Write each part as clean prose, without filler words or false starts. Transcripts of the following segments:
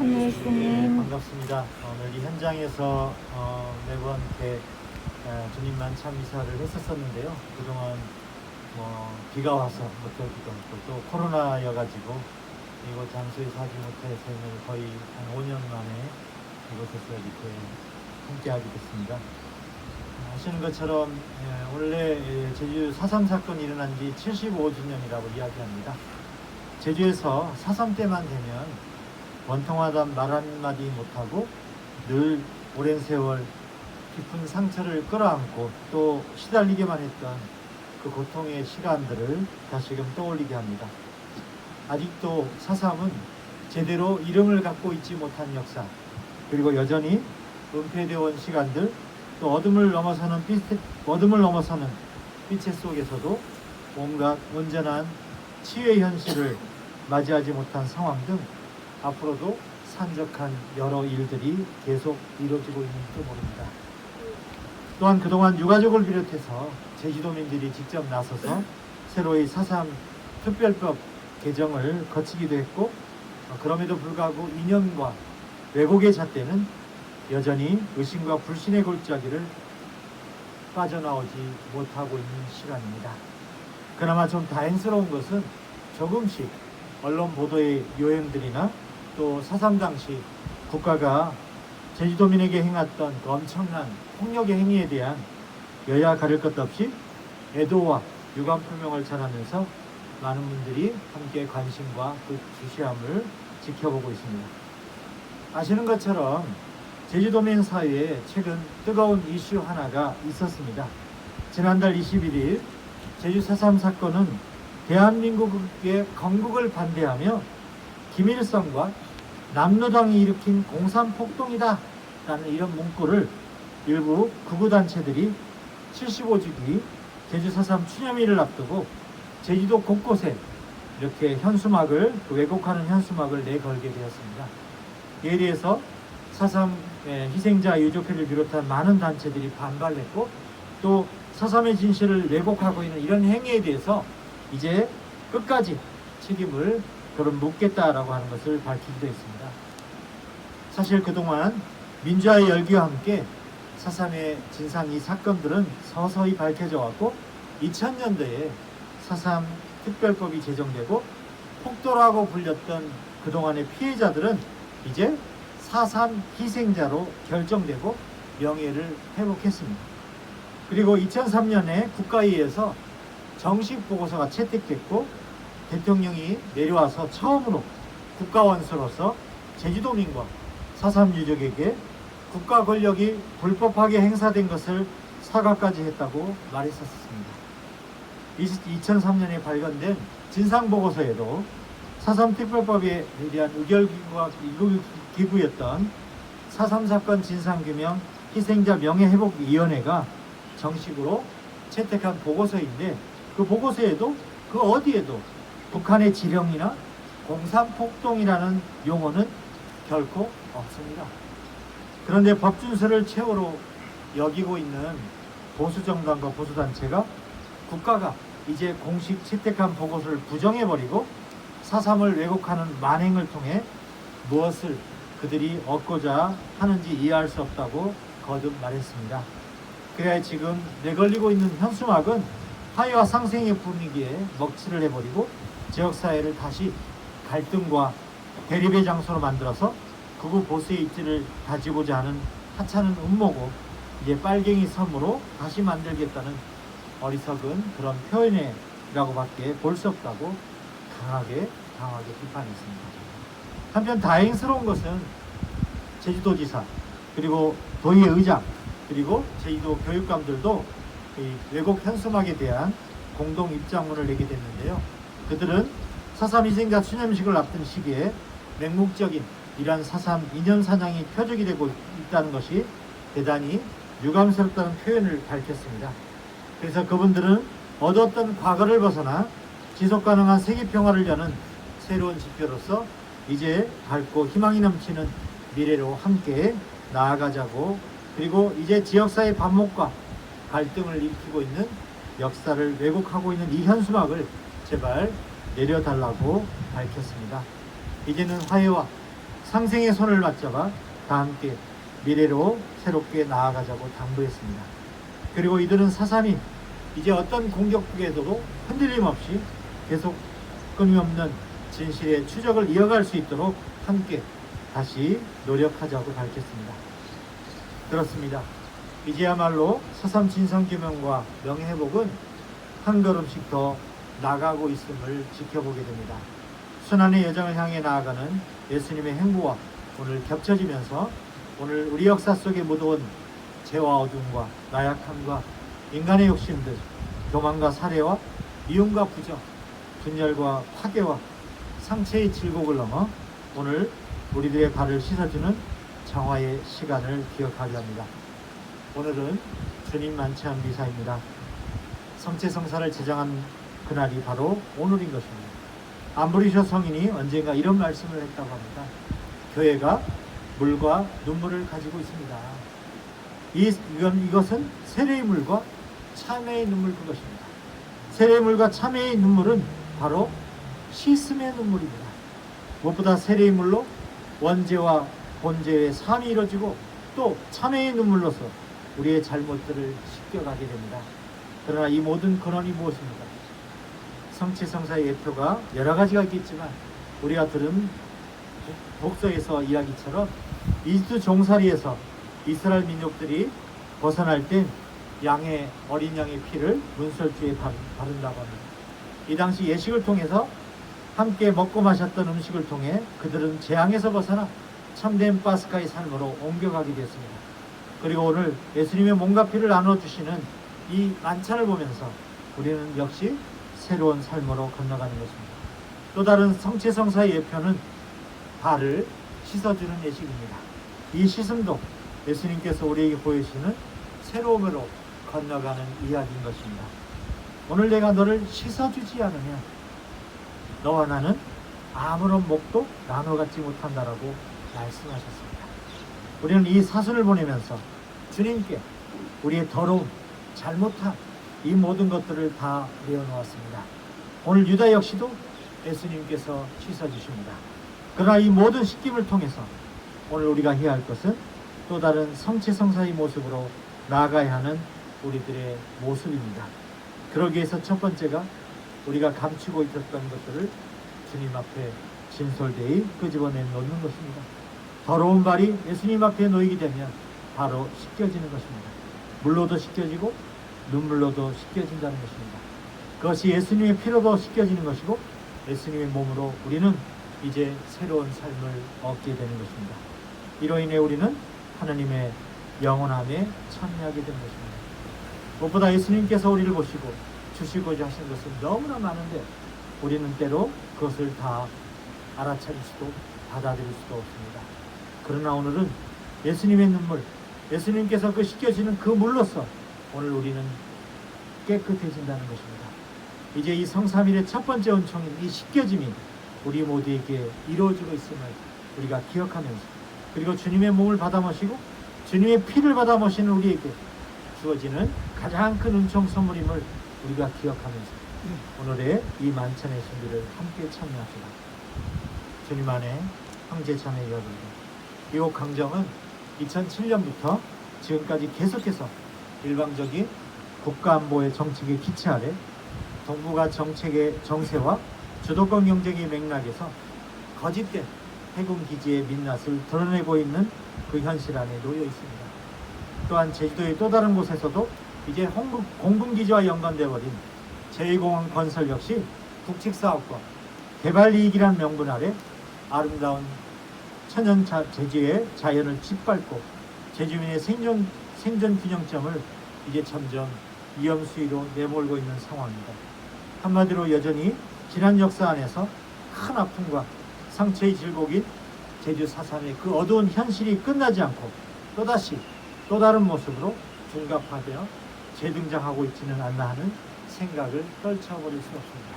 참여했으님. 반갑습니다. 오늘 이 현장에서 매번 이렇게 주님만 참 이사를 했었었는데요. 그동안 비가 와서 못하기도 하고 또 코로나여가지고 이곳 장소에 사지 못해서는 거의 한 5년 만에 이곳에서 이렇게 함께하게 됐습니다. 아시는 것처럼 원래 제주 4.3 사건이 일어난 지 75주년이라고 이야기합니다. 제주에서 4.3 때만 되면 원통하던 말 한마디 못하고 늘 오랜 세월 깊은 상처를 끌어안고 또 시달리게만 했던 그 고통의 시간들을 다시금 떠올리게 합니다. 아직도 4.3은 제대로 이름을 갖고 있지 못한 역사, 그리고 여전히 은폐되어 온 시간들, 또 어둠을 넘어서는 빛의 속에서도 온갖 온전한 치유의 현실을 맞이하지 못한 상황 등 앞으로도 산적한 여러 일들이 계속 이루어지고 있는지도 모릅니다. 또한 그동안 유가족을 비롯해서 제주도민들이 직접 나서서 새로이 4.3 특별법 개정을 거치기도 했고, 그럼에도 불구하고 이념과 왜곡의 잣대는 여전히 의심과 불신의 골짜기를 빠져나오지 못하고 있는 시간입니다. 그나마 좀 다행스러운 것은 조금씩 언론 보도의 요행들이나 또 4.3 당시 국가가 제주도민에게 행했던 그 엄청난 폭력의 행위에 대한 여야 가릴 것 없이 애도와 유감 표명을 전하면서 많은 분들이 함께 관심과 그 주시함을 지켜보고 있습니다. 아시는 것처럼 제주도민 사회에 최근 뜨거운 이슈 하나가 있었습니다. 지난달 21일 제주 4.3 사건은 대한민국의 건국을 반대하며 김일성과 남로당이 일으킨 공산폭동이다 라는 이런 문구를 일부 극우단체들이 75주기 제주 4.3 추념일을 앞두고 제주도 곳곳에 이렇게 현수막을, 왜곡하는 현수막을 내걸게 되었습니다. 이에 대해서 4.3 희생자 유족회를 비롯한 많은 단체들이 반발했고, 또 4.3의 진실을 왜곡하고 있는 이런 행위에 대해서 이제 끝까지 책임을 묻겠다라고 하는 것을 밝히기도 했습니다. 사실 그동안 민주화의 열기와 함께 4.3의 진상 이 사건들은 서서히 밝혀져 왔고, 2000년도에 4.3 특별법이 제정되고 폭도라고 불렸던 그동안의 피해자들은 이제 4.3 희생자로 결정되고 명예를 회복했습니다. 그리고 2003년에 국가회의에서 정식 보고서가 채택됐고, 대통령이 내려와서 처음으로 국가원수로서 제주도민과 4.3 유족에게 국가 권력이 불법하게 행사된 것을 사과까지 했다고 말했었습니다. 2003년에 발견된 진상보고서에도 4.3 특별법에 대한 의결기구였던 4.3 사건 진상규명 희생자 명예회복위원회가 정식으로 채택한 보고서인데, 그 보고서에도 그 어디에도 북한의 지령이나 공산폭동이라는 용어는 결코 없습니다. 그런데 법준서를 최후로 여기고 있는 보수정당과 보수단체가 국가가 이제 공식 채택한 보고서를 부정해버리고 4.3을 왜곡하는 만행을 통해 무엇을 그들이 얻고자 하는지 이해할 수 없다고 거듭 말했습니다. 그래야 지금 내걸리고 있는 현수막은 화해와 상생의 분위기에 먹칠을 해버리고 지역사회를 다시 갈등과 대립의 장소로 만들어서 극우 보수의 입지를 다지고자 하는 하찮은 음모고, 이제 빨갱이 섬으로 다시 만들겠다는 어리석은 그런 표현이라고밖에 볼 수 없다고 강하게 비판했습니다. 한편 다행스러운 것은 제주도지사, 그리고 도의회 의장, 그리고 제주도 교육감들도 이 왜곡 현수막에 대한 공동 입장문을 내게 됐는데요. 그들은 4.3 희생자 추념식을 앞둔 시기에 맹목적인 이러한 4.3 이념사냥이 표적이 되고 있다는 것이 대단히 유감스럽다는 표현을 밝혔습니다. 그래서 그분들은 얻었던 과거를 벗어나 지속가능한 세계평화를 여는 새로운 지표로서 이제 밝고 희망이 넘치는 미래로 함께 나아가자고, 그리고 이제 지역사회 반목과 갈등을 일으키고 있는 역사를 왜곡하고 있는 이 현수막을 제발 내려달라고 밝혔습니다. 이제는 화해와 상생의 손을 맞잡아 다 함께 미래로 새롭게 나아가자고 당부했습니다. 그리고 이들은 사삼이 이제 어떤 공격국에서도 흔들림 없이 계속 끊임없는 진실의 추적을 이어갈 수 있도록 함께 다시 노력하자고 밝혔습니다. 그렇습니다. 이제야말로 사삼 진상규명과 명예회복은 한 걸음씩 더 나가고 있음을 지켜보게 됩니다. 순환의 여정을 향해 나아가는 예수님의 행보와 오늘 겹쳐지면서 오늘 우리 역사 속에 묻어온 죄와 어둠과 나약함과 인간의 욕심들, 교만과 살해와 미움과 부정, 분열과 파괴와 상체의 질곡을 넘어 오늘 우리들의 발을 씻어주는 정화의 시간을 기억하려 합니다. 오늘은 주님 만찬 미사입니다. 성체성사를 제정한 그날이 바로 오늘인 것입니다. 암브리셔 성인이 언젠가 이런 말씀을 했다고 합니다. 교회가 물과 눈물을 가지고 있습니다. 이것은 세례의 물과 참회의 눈물 그것입니다. 세례의 물과 참회의 눈물은 바로 씻음의 눈물입니다. 무엇보다 세례의 물로 원죄와 본죄의 사함이 이루어지고 또 참회의 눈물로서 우리의 잘못들을 씻겨가게 됩니다. 그러나 이 모든 근원이 무엇입니까? 성체성사의 예표가 여러 가지가 있겠지만 우리가 들은 복서에서 이야기처럼 이집트 종살이에서 이스라엘 민족들이 벗어날 땐 어린 양의 피를 문설주에 바른다고 합니다. 이 당시 예식을 통해서 함께 먹고 마셨던 음식을 통해 그들은 재앙에서 벗어나 참된 파스카의 삶으로 옮겨가게 됐습니다. 그리고 오늘 예수님의 몸과 피를 나눠주시는 이 만찬을 보면서 우리는 역시 새로운 삶으로 건너가는 것입니다. 또 다른 성체성사의 예표는 발을 씻어주는 예식입니다. 이 씻음도 예수님께서 우리에게 보여주시는 새로움으로 건너가는 이야기인 것입니다. 오늘 내가 너를 씻어주지 않으면 너와 나는 아무런 목도 나눠 갖지 못한다라고 말씀하셨습니다. 우리는 이 사순을 보내면서 주님께 우리의 더러움, 잘못함 이 모든 것들을 다 내어놓았습니다. 오늘 유다 역시도 예수님께서 씻어주십니다. 그러나 이 모든 씻김을 통해서 오늘 우리가 해야 할 것은 또 다른 성체성사의 모습으로 나아가야 하는 우리들의 모습입니다. 그러기 위해서 첫 번째가 우리가 감추고 있었던 것들을 주님 앞에 진솔되이 끄집어내 놓는 것입니다. 더러운 발이 예수님 앞에 놓이게 되면 바로 씻겨지는 것입니다. 물로도 씻겨지고 눈물로도 씻겨진다는 것입니다. 그것이 예수님의 피로도 씻겨지는 것이고 예수님의 몸으로 우리는 이제 새로운 삶을 얻게 되는 것입니다. 이로 인해 우리는 하나님의 영원함에 참여하게 되는 것입니다. 무엇보다 예수님께서 우리를 보시고 주시고자 하신 것은 너무나 많은데 우리는 때로 그것을 다 알아차릴 수도 받아들일 수도 없습니다. 그러나 오늘은 예수님의 눈물, 예수님께서 그 씻겨지는 그 물로서 오늘 우리는 깨끗해진다는 것입니다. 이제 이 성삼일의 첫 번째 은총인 이 씻겨짐이 우리 모두에게 이루어지고 있음을 우리가 기억하면서 그리고 주님의 몸을 받아 마시고 주님의 피를 받아 마시는 우리에게 주어지는 가장 큰 은총 선물임을 우리가 기억하면서 오늘의 이 만찬의 준비를 함께 참여합시다. 주님 안에 형제 자매 여러분, 미국 강정은 2007년부터 지금까지 계속해서 일방적인 국가안보의 정책의 기체 아래 동북아 정책의 정세와 주도권 경쟁의 맥락에서 거짓된 해군 기지의 민낯을 드러내고 있는 그 현실 안에 놓여 있습니다. 또한 제주도의 또 다른 곳에서도 이제 공군기지와 연관되어 버린 제2공항 건설 역시 국책사업과 개발이익이라는 명분 아래 아름다운 천연 제주의 자연을 짓밟고 제주민의 생존 균형점을 이제 점점 위험 수위로 내몰고 있는 상황입니다. 한마디로 여전히 지난 역사 안에서 큰 아픔과 상처의 질곡인 제주 4.3의 그 어두운 현실이 끝나지 않고 또다시 또 다른 모습으로 둔갑화되어 재등장하고 있지는 않나 하는 생각을 떨쳐버릴 수 없습니다.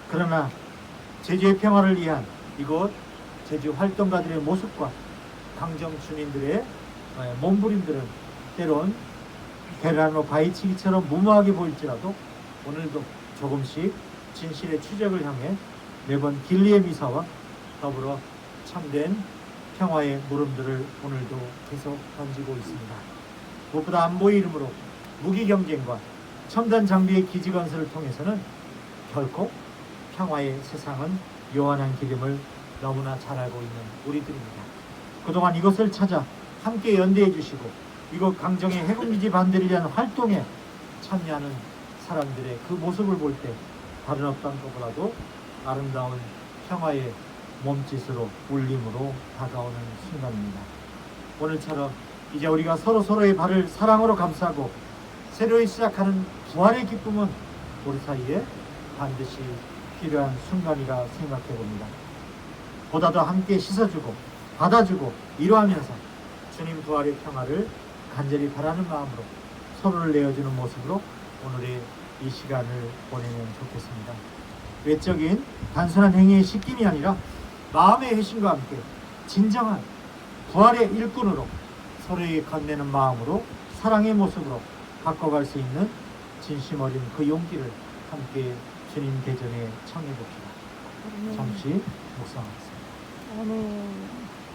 그러나 제주의 평화를 위한 이곳 제주 활동가들의 모습과 강정 주민들의 몸부림들은 때론 베라노 바위치기처럼 무모하게 보일지라도 오늘도 조금씩 진실의 추적을 향해 매번 길리의 미사와 더불어 참된 평화의 물음들을 오늘도 계속 던지고 있습니다. 무엇보다 안보의 이름으로 무기 경쟁과 첨단 장비의 기지 건설을 통해서는 결코 평화의 세상은 요한한 기름을 너무나 잘 알고 있는 우리들입니다. 그동안 이것을 찾아 함께 연대해 주시고 이곳 강정의 해군기지 반대를 위한 활동에 참여하는 사람들의 그 모습을 볼 때 다른 어떤 것보다도 아름다운 평화의 몸짓으로 울림으로 다가오는 순간입니다. 오늘처럼 이제 우리가 서로의 발을 사랑으로 감싸고 새로이 시작하는 부활의 기쁨은 우리 사이에 반드시 필요한 순간이라 생각해 봅니다. 보다 더 함께 씻어주고 받아주고 위로하면서 주님 부활의 평화를 간절히 바라는 마음으로 서로를 내어주는 모습으로 오늘의 이 시간을 보내면 좋겠습니다. 외적인 단순한 행위의 씻김이 아니라 마음의 회심과 함께 진정한 부활의 일꾼으로 서로에게 건네는 마음으로 사랑의 모습으로 바꿔갈 수 있는 진심 어린 그 용기를 함께 주님 대전에 청해 봅시다. 잠시 묵상하겠습니다. 아멘.